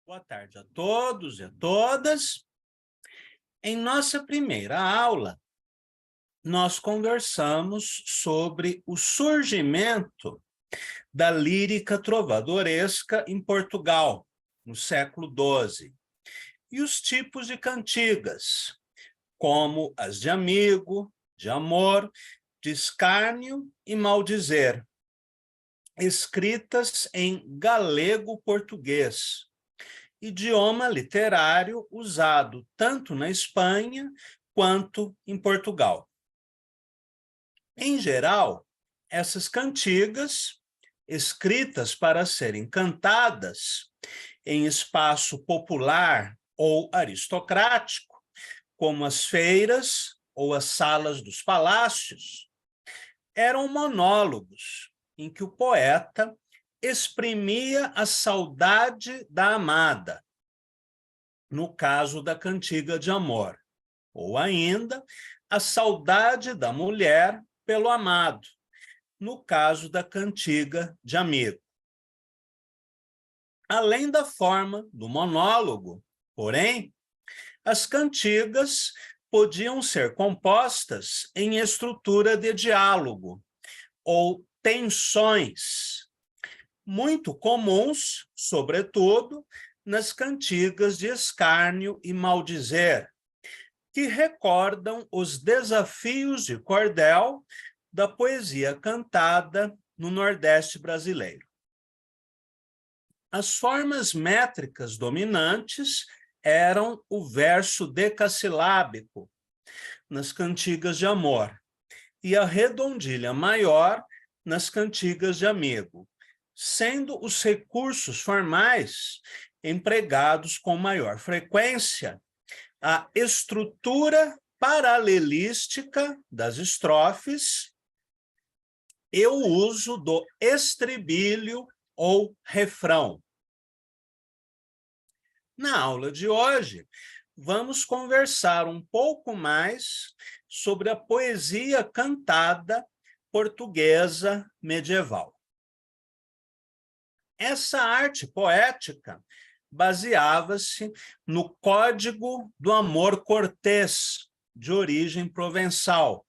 Boa tarde a todos e a todas. Em nossa primeira aula, nós conversamos sobre o surgimento da lírica trovadoresca em Portugal, no século XII, e os tipos de cantigas, como as de amigo, de amor, de escárnio e maldizer, escritas em galego-português, idioma literário usado tanto na Espanha quanto em Portugal. Em geral, essas cantigas, escritas para serem cantadas em espaço popular ou aristocrático, como as feiras ou as salas dos palácios, eram monólogos em que o poeta exprimia a saudade da amada, no caso da cantiga de amor, ou ainda a saudade da mulher pelo amado, no caso da cantiga de amigo. Além da forma do monólogo, porém, as cantigas podiam ser compostas em estrutura de diálogo ou tensões, muito comuns, sobretudo, nas cantigas de escárnio e maldizer, que recordam os desafios de cordel da poesia cantada no Nordeste brasileiro. As formas métricas dominantes eram o verso decassilábico nas cantigas de amor e a redondilha maior nas cantigas de amigo, sendo os recursos formais empregados com maior frequência a estrutura paralelística das estrofes e o uso do estribilho ou refrão. Na aula de hoje, vamos conversar um pouco mais sobre a poesia cantada portuguesa medieval. Essa arte poética baseava-se no Código do Amor Cortês, de origem provençal,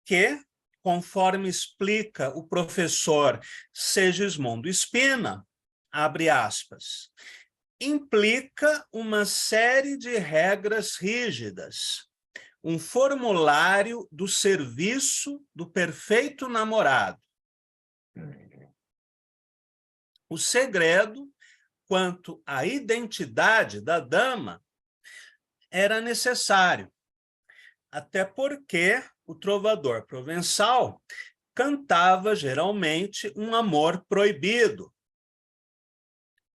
que, conforme explica o professor Segismundo Spina, abre aspas, implica uma série de regras rígidas, um formulário do serviço do perfeito namorado. O segredo quanto à identidade da dama era necessário, até porque o trovador provençal cantava geralmente um amor proibido,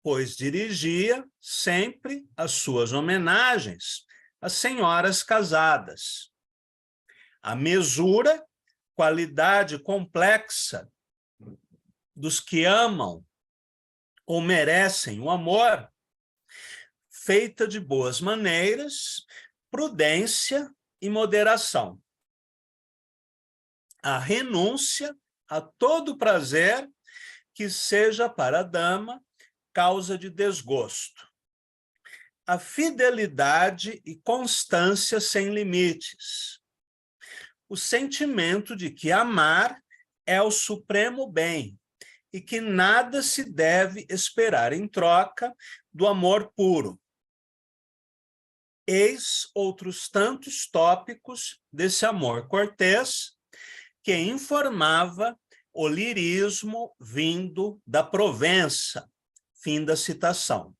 pois dirigia sempre as suas homenagens às senhoras casadas. A mesura, qualidade complexa dos que amam ou merecem o amor, feita de boas maneiras, prudência e moderação. A renúncia a todo prazer que seja para a dama causa de desgosto. A fidelidade e constância sem limites. O sentimento de que amar é o supremo bem e que nada se deve esperar em troca do amor puro. Eis outros tantos tópicos desse amor cortês que informava o lirismo vindo da Provença. Fim da citação.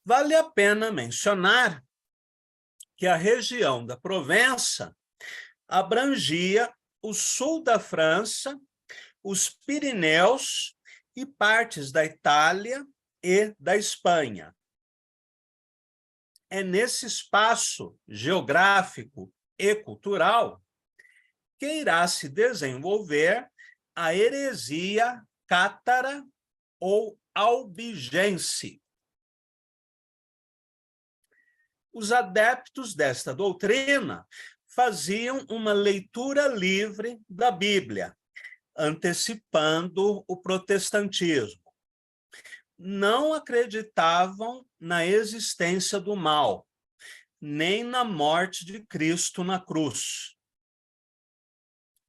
Vale a pena mencionar que a região da Provença abrangia o sul da França, os Pirineus e partes da Itália e da Espanha. É nesse espaço geográfico e cultural que irá se desenvolver a heresia cátara ou albigense. Os adeptos desta doutrina faziam uma leitura livre da Bíblia, antecipando o protestantismo. Não acreditavam na existência do mal, nem na morte de Cristo na cruz.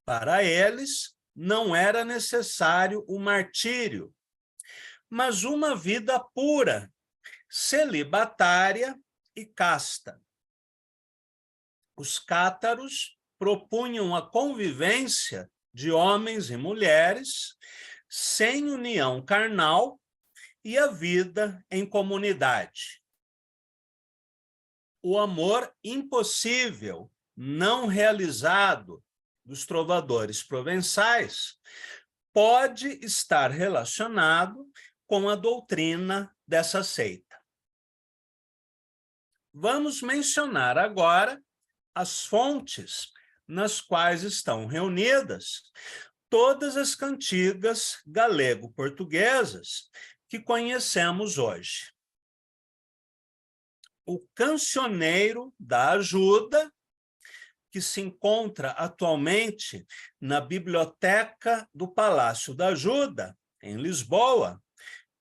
Para eles, não era necessário o martírio, mas uma vida pura, celibatária e casta. Os cátaros propunham a convivência de homens e mulheres sem união carnal e a vida em comunidade. O amor impossível, não realizado dos trovadores provençais pode estar relacionado com a doutrina dessa seita. Vamos mencionar agora as fontes nas quais estão reunidas todas as cantigas galego-portuguesas que conhecemos hoje. O Cancioneiro da Ajuda, que se encontra atualmente na Biblioteca do Palácio da Ajuda, em Lisboa,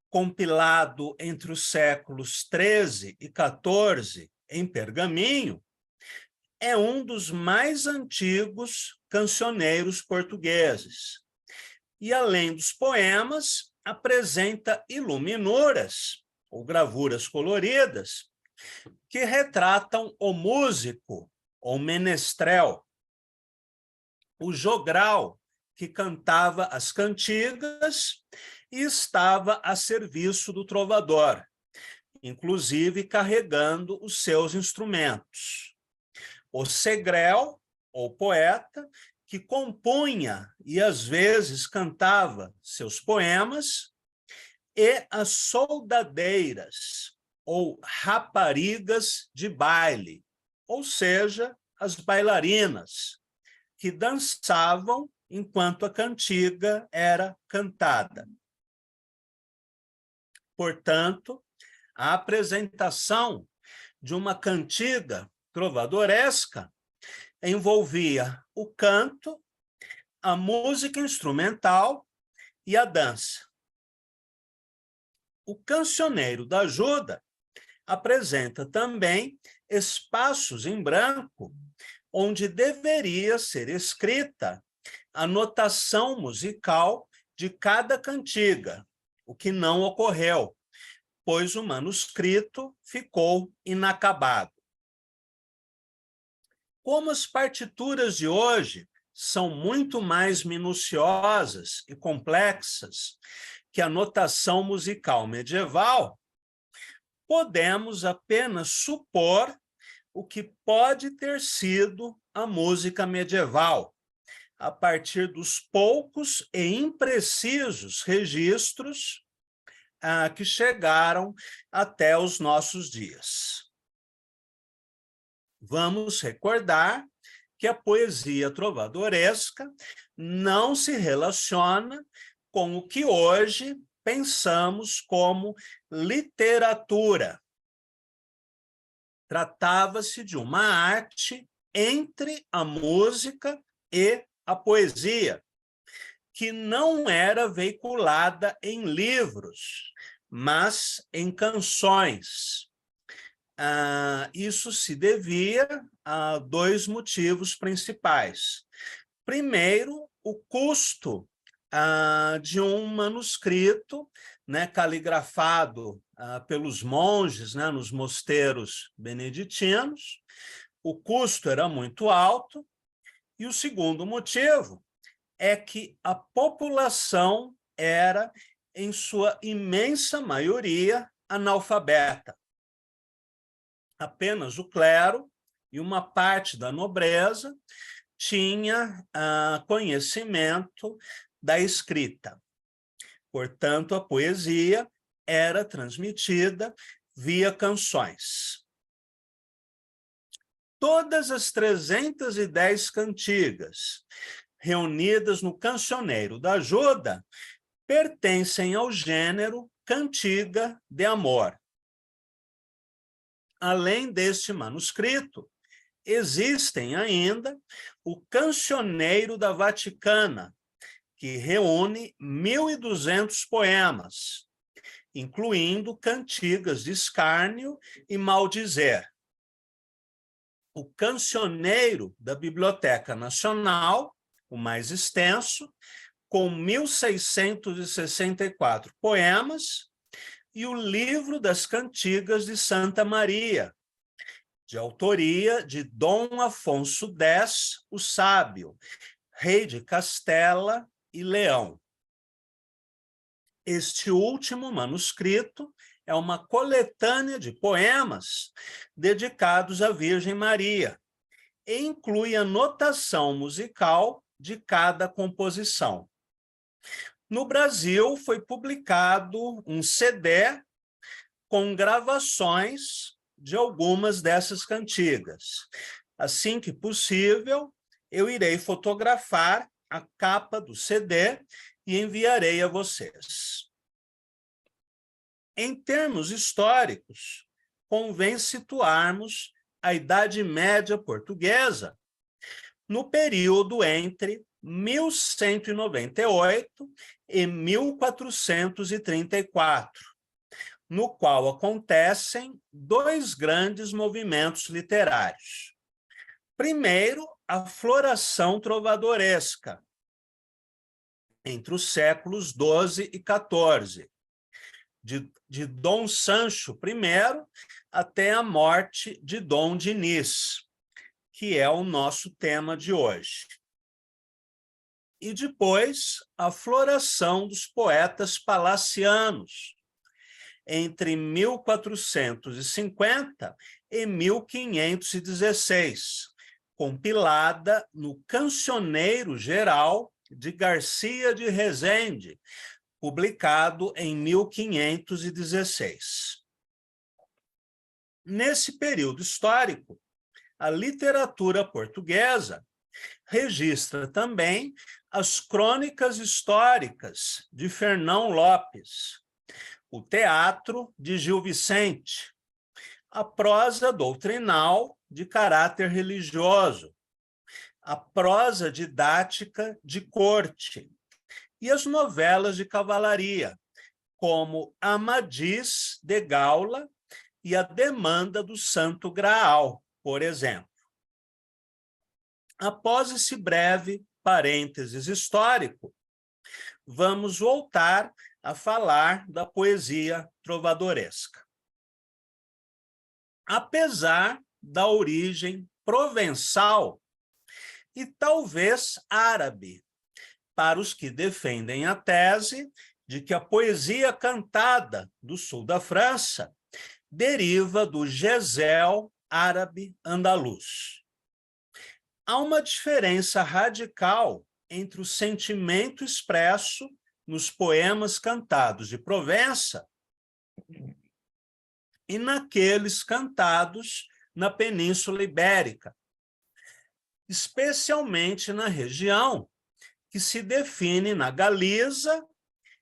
compilado entre os séculos XIII e XIV em pergaminho, é um dos mais antigos cancioneiros portugueses. E, além dos poemas, apresenta iluminuras, ou gravuras coloridas, que retratam o músico, ou menestrel, o jogral, que cantava as cantigas e estava a serviço do trovador, inclusive carregando os seus instrumentos. O segrel, ou poeta, que compunha e às vezes cantava seus poemas, e as soldadeiras, ou raparigas de baile, ou seja, as bailarinas, que dançavam enquanto a cantiga era cantada. Portanto, a apresentação de uma cantiga trovadoresca envolvia o canto, a música instrumental e a dança. O Cancioneiro da Ajuda apresenta também espaços em branco onde deveria ser escrita a notação musical de cada cantiga, o que não ocorreu, pois o manuscrito ficou inacabado. Como as partituras de hoje são muito mais minuciosas e complexas que a notação musical medieval, podemos apenas supor o que pode ter sido a música medieval, a partir dos poucos e imprecisos registros que chegaram até os nossos dias. Vamos recordar que a poesia trovadoresca não se relaciona com o que hoje pensamos como literatura. Tratava-se de uma arte entre a música e a poesia, que não era veiculada em livros, mas em canções. Isso se devia a dois motivos principais. Primeiro, o custo de um manuscrito, né, caligrafado pelos monges, né, nos mosteiros beneditinos. O custo era muito alto. E o segundo motivo é que a população era, em sua imensa maioria, analfabeta. Apenas o clero e uma parte da nobreza tinha conhecimento da escrita. Portanto, a poesia era transmitida via canções. Todas as 310 cantigas reunidas no Cancioneiro da Ajuda pertencem ao gênero cantiga de amor. Além deste manuscrito, existem ainda o Cancioneiro da Vaticana, que reúne 1.200 poemas, incluindo cantigas de escárnio e maldizer. O Cancioneiro da Biblioteca Nacional, o mais extenso, com 1.664 poemas, e o Livro das Cantigas de Santa Maria, de autoria de Dom Afonso X, o Sábio, rei de Castela e Leão. Este último manuscrito é uma coletânea de poemas dedicados à Virgem Maria e inclui a notação musical de cada composição. No Brasil, foi publicado um CD com gravações de algumas dessas cantigas. Assim que possível, eu irei fotografar a capa do CD e enviarei a vocês. Em termos históricos, convém situarmos a Idade Média Portuguesa no período entre 1198 e 1434, no qual acontecem dois grandes movimentos literários. Primeiro, a floração trovadoresca, entre os séculos XII e XIV, de Dom Sancho I até a morte de Dom Dinis, que é o nosso tema de hoje. E depois, a floração dos poetas palacianos, entre 1450 e 1516, compilada no Cancioneiro Geral de Garcia de Rezende, publicado em 1516. Nesse período histórico, a literatura portuguesa registra também as crônicas históricas de Fernão Lopes, o teatro de Gil Vicente, a prosa doutrinal de caráter religioso, a prosa didática de corte e as novelas de cavalaria, como Amadis de Gaula e A Demanda do Santo Graal, por exemplo. Após esse breve parênteses histórico, vamos voltar a falar da poesia trovadoresca. Apesar da origem provençal e talvez árabe, para os que defendem a tese de que a poesia cantada do sul da França deriva do Gesel árabe andaluz. Há uma diferença radical entre o sentimento expresso nos poemas cantados de Provença e naqueles cantados na Península Ibérica, especialmente na região que se define na Galiza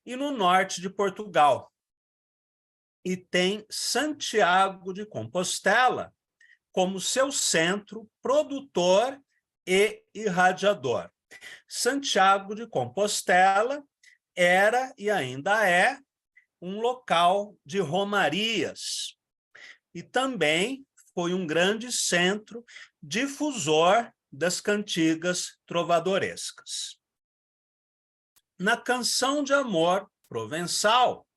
e no norte de Portugal, e tem Santiago de Compostela como seu centro produtor e irradiador. Santiago de Compostela era e ainda é um local de romarias e também foi um grande centro difusor das cantigas trovadorescas. Na canção de amor provençal,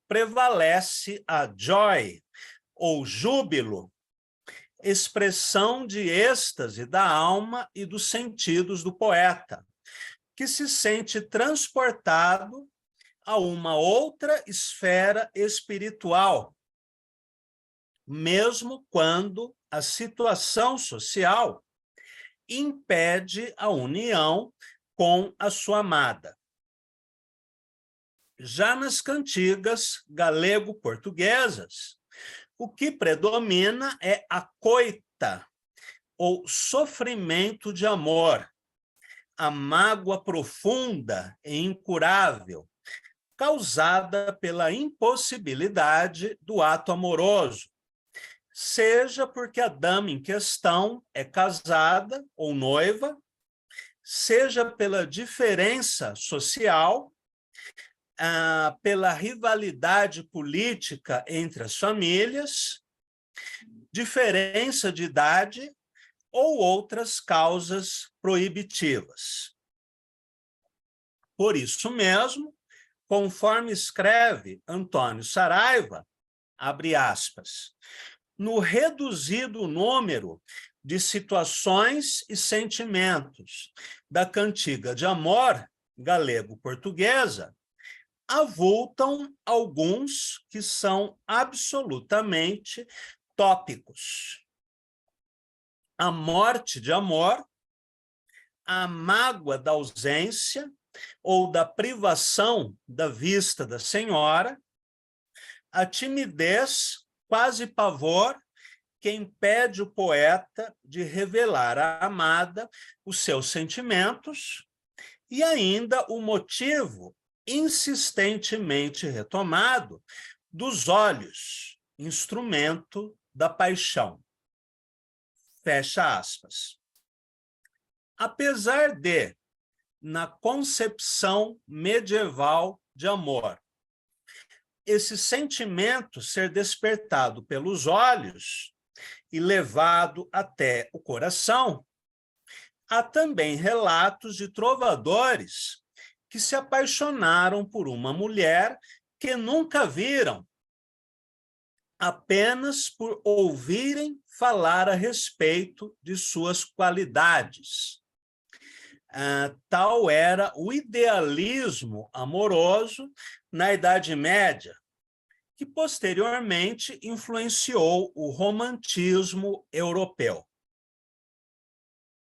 prevalece a joy, ou júbilo, expressão de êxtase da alma e dos sentidos do poeta, que se sente transportado a uma outra esfera espiritual, mesmo quando a situação social impede a união com a sua amada. Já nas cantigas galego-portuguesas, o que predomina é a coita, ou sofrimento de amor, a mágoa profunda e incurável, causada pela impossibilidade do ato amoroso, seja porque a dama em questão é casada ou noiva, seja pela diferença social, pela rivalidade política entre as famílias, diferença de idade ou outras causas proibitivas. Por isso mesmo, conforme escreve Antônio Saraiva, abre aspas, no reduzido número de situações e sentimentos da cantiga de amor galego-portuguesa, avultam alguns que são absolutamente tópicos. A morte de amor, a mágoa da ausência ou da privação da vista da senhora, a timidez, quase pavor, que impede o poeta de revelar à amada os seus sentimentos, e ainda o motivo insistentemente retomado dos olhos, instrumento da paixão. Fecha aspas. Apesar de, na concepção medieval de amor, esse sentimento ser despertado pelos olhos e levado até o coração, há também relatos de trovadores que se apaixonaram por uma mulher que nunca viram, apenas por ouvirem falar a respeito de suas qualidades. Tal era o idealismo amoroso na Idade Média, que posteriormente influenciou o romantismo europeu.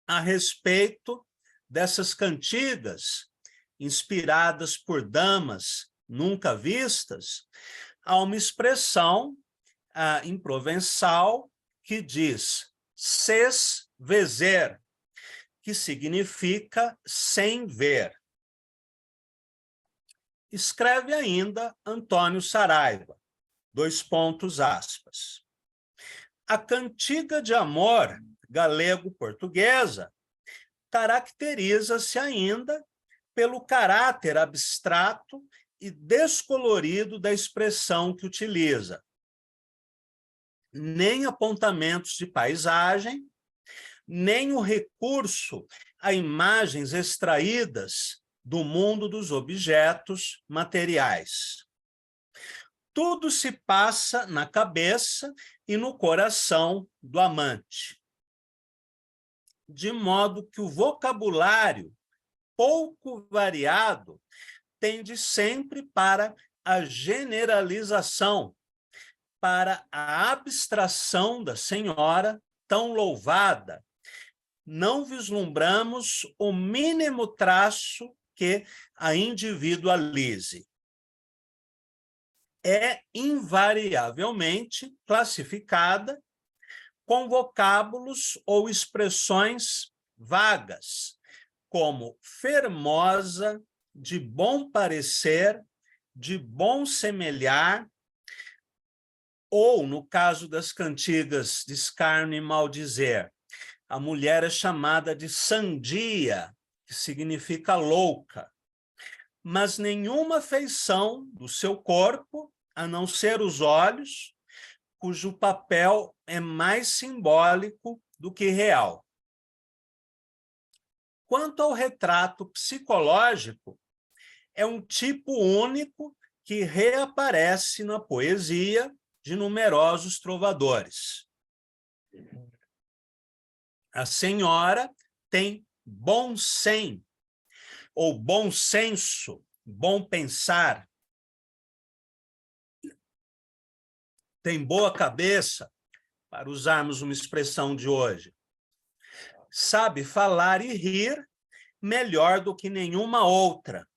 A respeito dessas cantigas, inspiradas por damas nunca vistas, há uma expressão em provençal que diz "ses vezer", que significa sem ver. Escreve ainda Antônio Saraiva, aspas. A cantiga de amor galego-portuguesa caracteriza-se ainda pelo caráter abstrato e descolorido da expressão que utiliza. Nem apontamentos de paisagem, nem o recurso a imagens extraídas do mundo dos objetos materiais. Tudo se passa na cabeça e no coração do amante, de modo que o vocabulário pouco variado tende sempre para a generalização, para a abstração da senhora tão louvada. Não vislumbramos o mínimo traço que a individualize. É invariavelmente classificada com vocábulos ou expressões vagas, como fermosa, de bom parecer, de bom semelhar, ou, no caso das cantigas de escárnio e maldizer, a mulher é chamada de sandia, que significa louca, mas nenhuma feição do seu corpo, a não ser os olhos, cujo papel é mais simbólico do que real. Quanto ao retrato psicológico, é um tipo único que reaparece na poesia de numerosos trovadores. A senhora tem bom sen, ou bom senso, bom pensar. Tem boa cabeça, para usarmos uma expressão de hoje. Sabe falar e rir melhor do que nenhuma outra.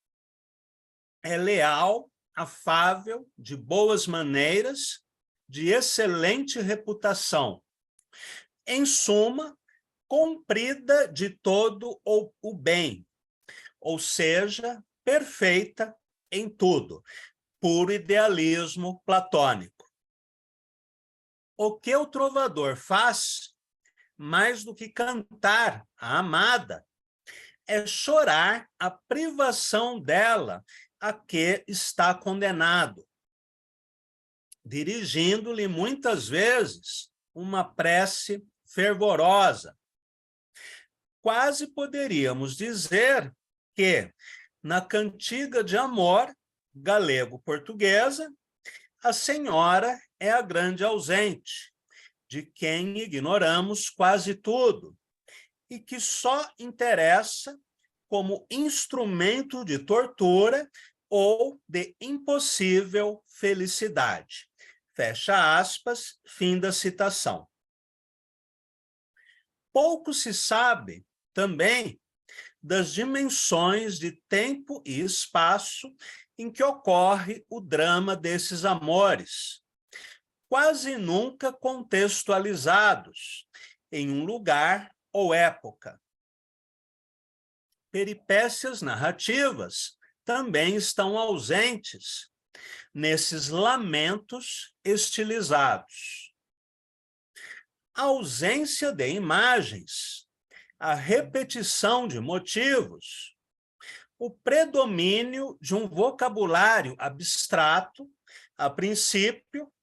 É leal, afável, de boas maneiras, de excelente reputação. Em suma, comprida de todo o bem, ou seja, perfeita em tudo, puro idealismo platônico. O que o trovador faz, mais do que cantar a amada, é chorar a privação dela a que está condenado, dirigindo-lhe muitas vezes uma prece fervorosa. Quase poderíamos dizer que, na cantiga de amor galego-portuguesa, a senhora é a grande ausente, de quem ignoramos quase tudo, e que só interessa como instrumento de tortura ou de impossível felicidade. Fecha aspas, fim da citação. Pouco se sabe também das dimensões de tempo e espaço em que ocorre o drama desses amores, quase nunca contextualizados em um lugar ou época. Peripécias narrativas também estão ausentes nesses lamentos estilizados. A ausência de imagens, a repetição de motivos, o predomínio de um vocabulário abstrato, a princípio,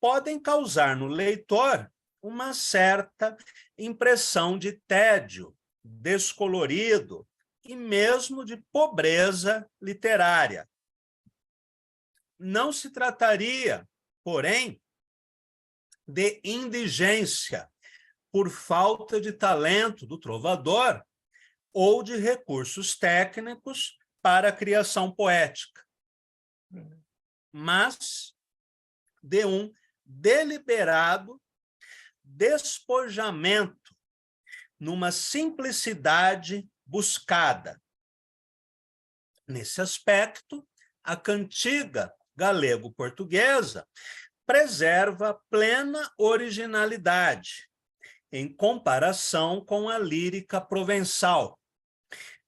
podem causar no leitor uma certa impressão de tédio, descolorido e mesmo de pobreza literária. Não se trataria, porém, de indigência por falta de talento do trovador ou de recursos técnicos para a criação poética, mas de um deliberado despojamento numa simplicidade buscada. Nesse aspecto, a cantiga galego-portuguesa preserva plena originalidade em comparação com a lírica provençal,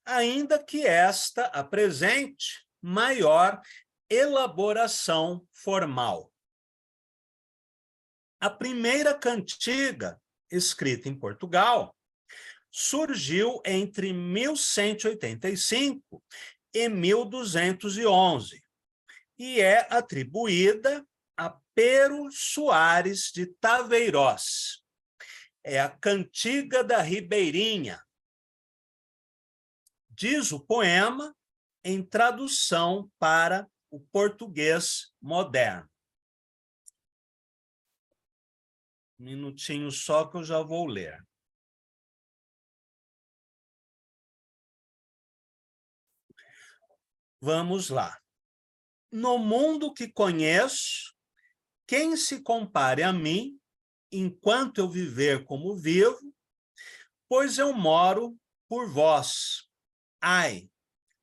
ainda que esta apresente maior elaboração formal. A primeira cantiga, escrita em Portugal, surgiu entre 1185 e 1211 e é atribuída a Pero Soares de Taveirós. É a Cantiga da Ribeirinha. Diz o poema em tradução para o português moderno. Um minutinho só que eu já vou ler. Vamos lá. No mundo que conheço, quem se compare a mim, enquanto eu viver como vivo, pois eu moro por vós. Ai,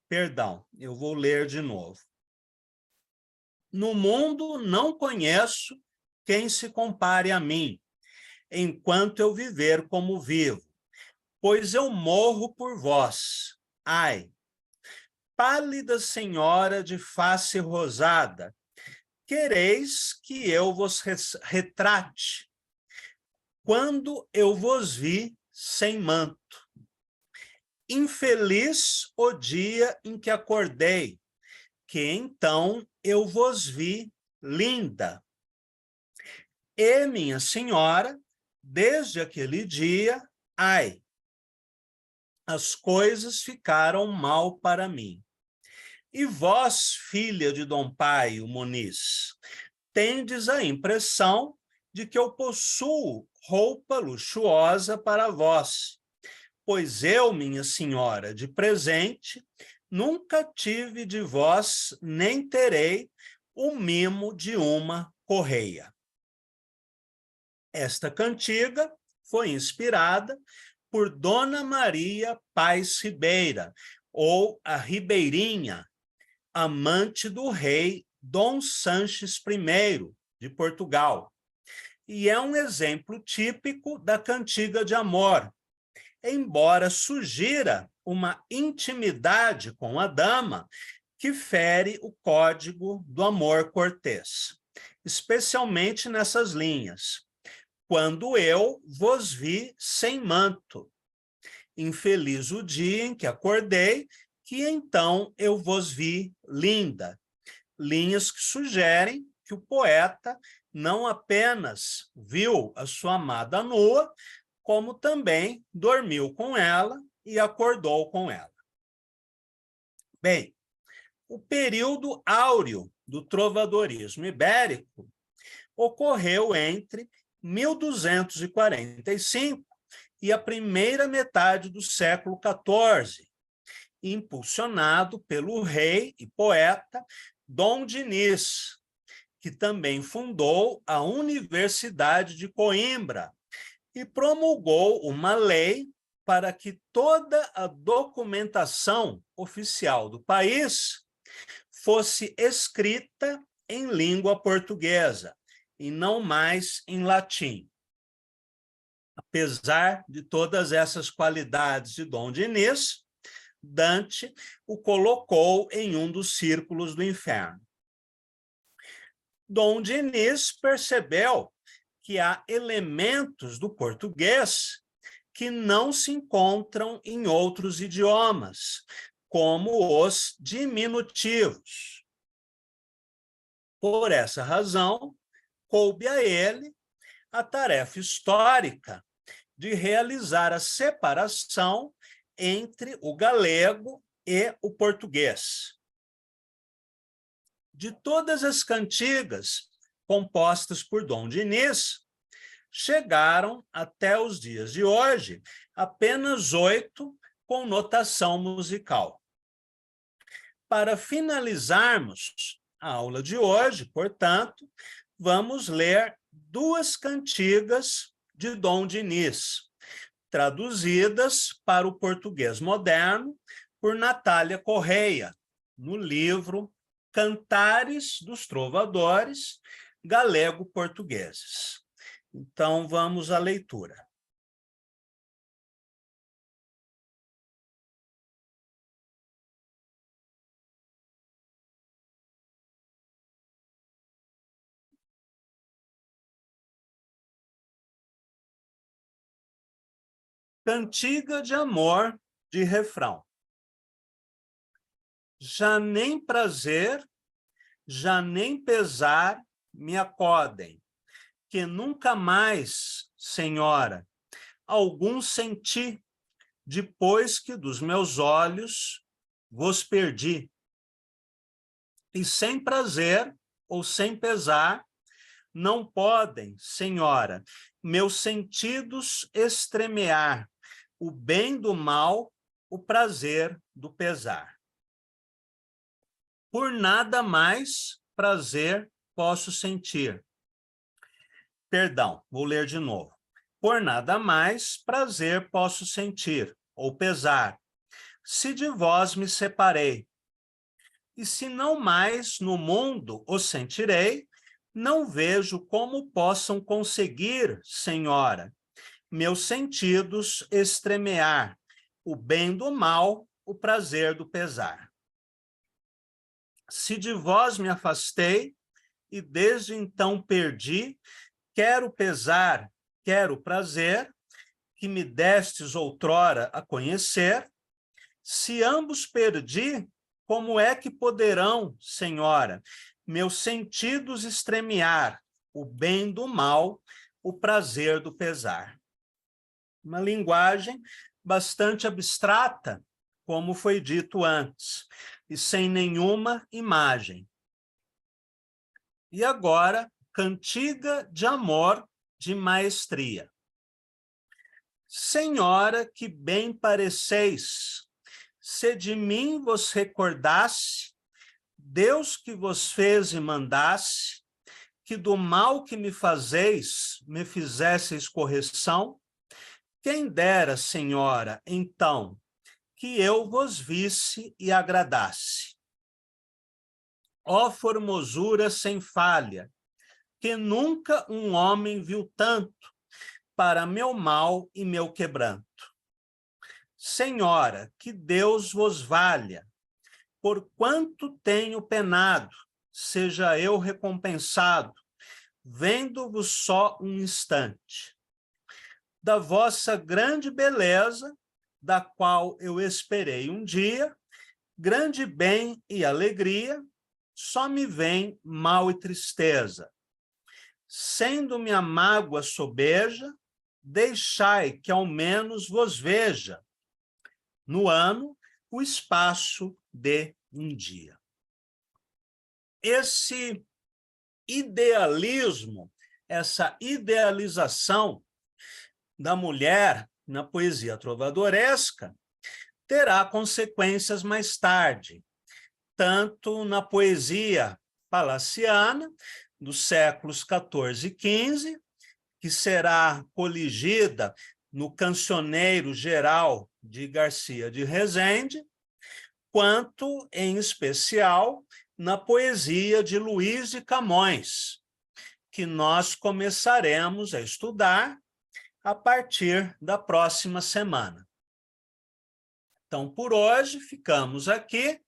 perdão, eu vou ler de novo. No mundo não conheço quem se compare a mim, enquanto eu viver como vivo, pois eu morro por vós. Ai, pálida senhora de face rosada, quereis que eu vos retrate, quando eu vos vi sem manto. Infeliz o dia em que acordei, que então eu vos vi linda. E, minha senhora, desde aquele dia, ai, as coisas ficaram mal para mim. E vós, filha de Dom Paio Muniz, tendes a impressão de que eu possuo roupa luxuosa para vós, pois eu, minha senhora, de presente, nunca tive de vós, nem terei o mimo de uma correia. Esta cantiga foi inspirada por Dona Maria Paz Ribeira, ou a Ribeirinha, amante do rei Dom Sanches I, de Portugal. E é um exemplo típico da cantiga de amor, embora sugira uma intimidade com a dama que fere o código do amor cortês, especialmente nessas linhas. Quando eu vos vi sem manto. Infeliz o dia em que acordei, que então eu vos vi linda. Linhas que sugerem que o poeta não apenas viu a sua amada nua, como também dormiu com ela e acordou com ela. Bem, o período áureo do trovadorismo ibérico ocorreu entre 1245 e a primeira metade do século XIV, impulsionado pelo rei e poeta Dom Dinis, que também fundou a Universidade de Coimbra e promulgou uma lei para que toda a documentação oficial do país fosse escrita em língua portuguesa e não mais em latim. Apesar de todas essas qualidades de Dom Dinis, Dante o colocou em um dos círculos do inferno. Dom Dinis percebeu que há elementos do português que não se encontram em outros idiomas, como os diminutivos. Por essa razão, coube a ele a tarefa histórica de realizar a separação entre o galego e o português. De todas as cantigas compostas por Dom Dinis, chegaram até os dias de hoje apenas 8 com notação musical. Para finalizarmos a aula de hoje, portanto, vamos ler 2 cantigas de Dom Dinis, traduzidas para o português moderno por Natália Correia, no livro Cantares dos Trovadores Galego-Portugueses. Então, vamos à leitura. Cantiga de amor de refrão. Já nem prazer, já nem pesar me acodem, que nunca mais, Senhora, algum senti, depois que dos meus olhos vos perdi. E sem prazer ou sem pesar, não podem, Senhora, meus sentidos estremear, o bem do mal, o prazer do pesar. Por nada mais prazer posso sentir. Perdão, vou ler de novo. Por nada mais prazer posso sentir, ou pesar, se de vós me separei. E se não mais no mundo o sentirei, não vejo como possam conseguir, Senhora, meus sentidos estremear, o bem do mal, o prazer do pesar. Se de vós me afastei, e desde então perdi, quer o pesar, quer o prazer, que me destes outrora a conhecer, se ambos perdi, como é que poderão, Senhora, meus sentidos estremear, o bem do mal, o prazer do pesar? Uma linguagem bastante abstrata, como foi dito antes, e sem nenhuma imagem. E agora, cantiga de amor de maestria. Senhora, que bem pareceis, se de mim vos recordasse, Deus que vos fez e mandasse, que do mal que me fazeis, me fizesseis correção, quem dera, Senhora, então, que eu vos visse e agradasse. Ó formosura sem falha, que nunca um homem viu tanto, para meu mal e meu quebranto. Senhora, que Deus vos valha, por quanto tenho penado, seja eu recompensado, vendo-vos só um instante. Da vossa grande beleza, da qual eu esperei um dia, grande bem e alegria, só me vem mal e tristeza. Sendo-me a mágoa sobeja, deixai que ao menos vos veja no ano o espaço de um dia. Esse idealismo, essa idealização da mulher na poesia trovadoresca terá consequências mais tarde, tanto na poesia palaciana dos séculos XIV e XV, que será coligida no Cancioneiro Geral de Garcia de Rezende, quanto, em especial, na poesia de Luís de Camões, que nós começaremos a estudar a partir da próxima semana. Então, por hoje, ficamos aqui.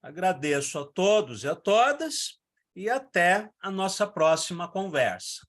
Agradeço a todos e a todas e até a nossa próxima conversa.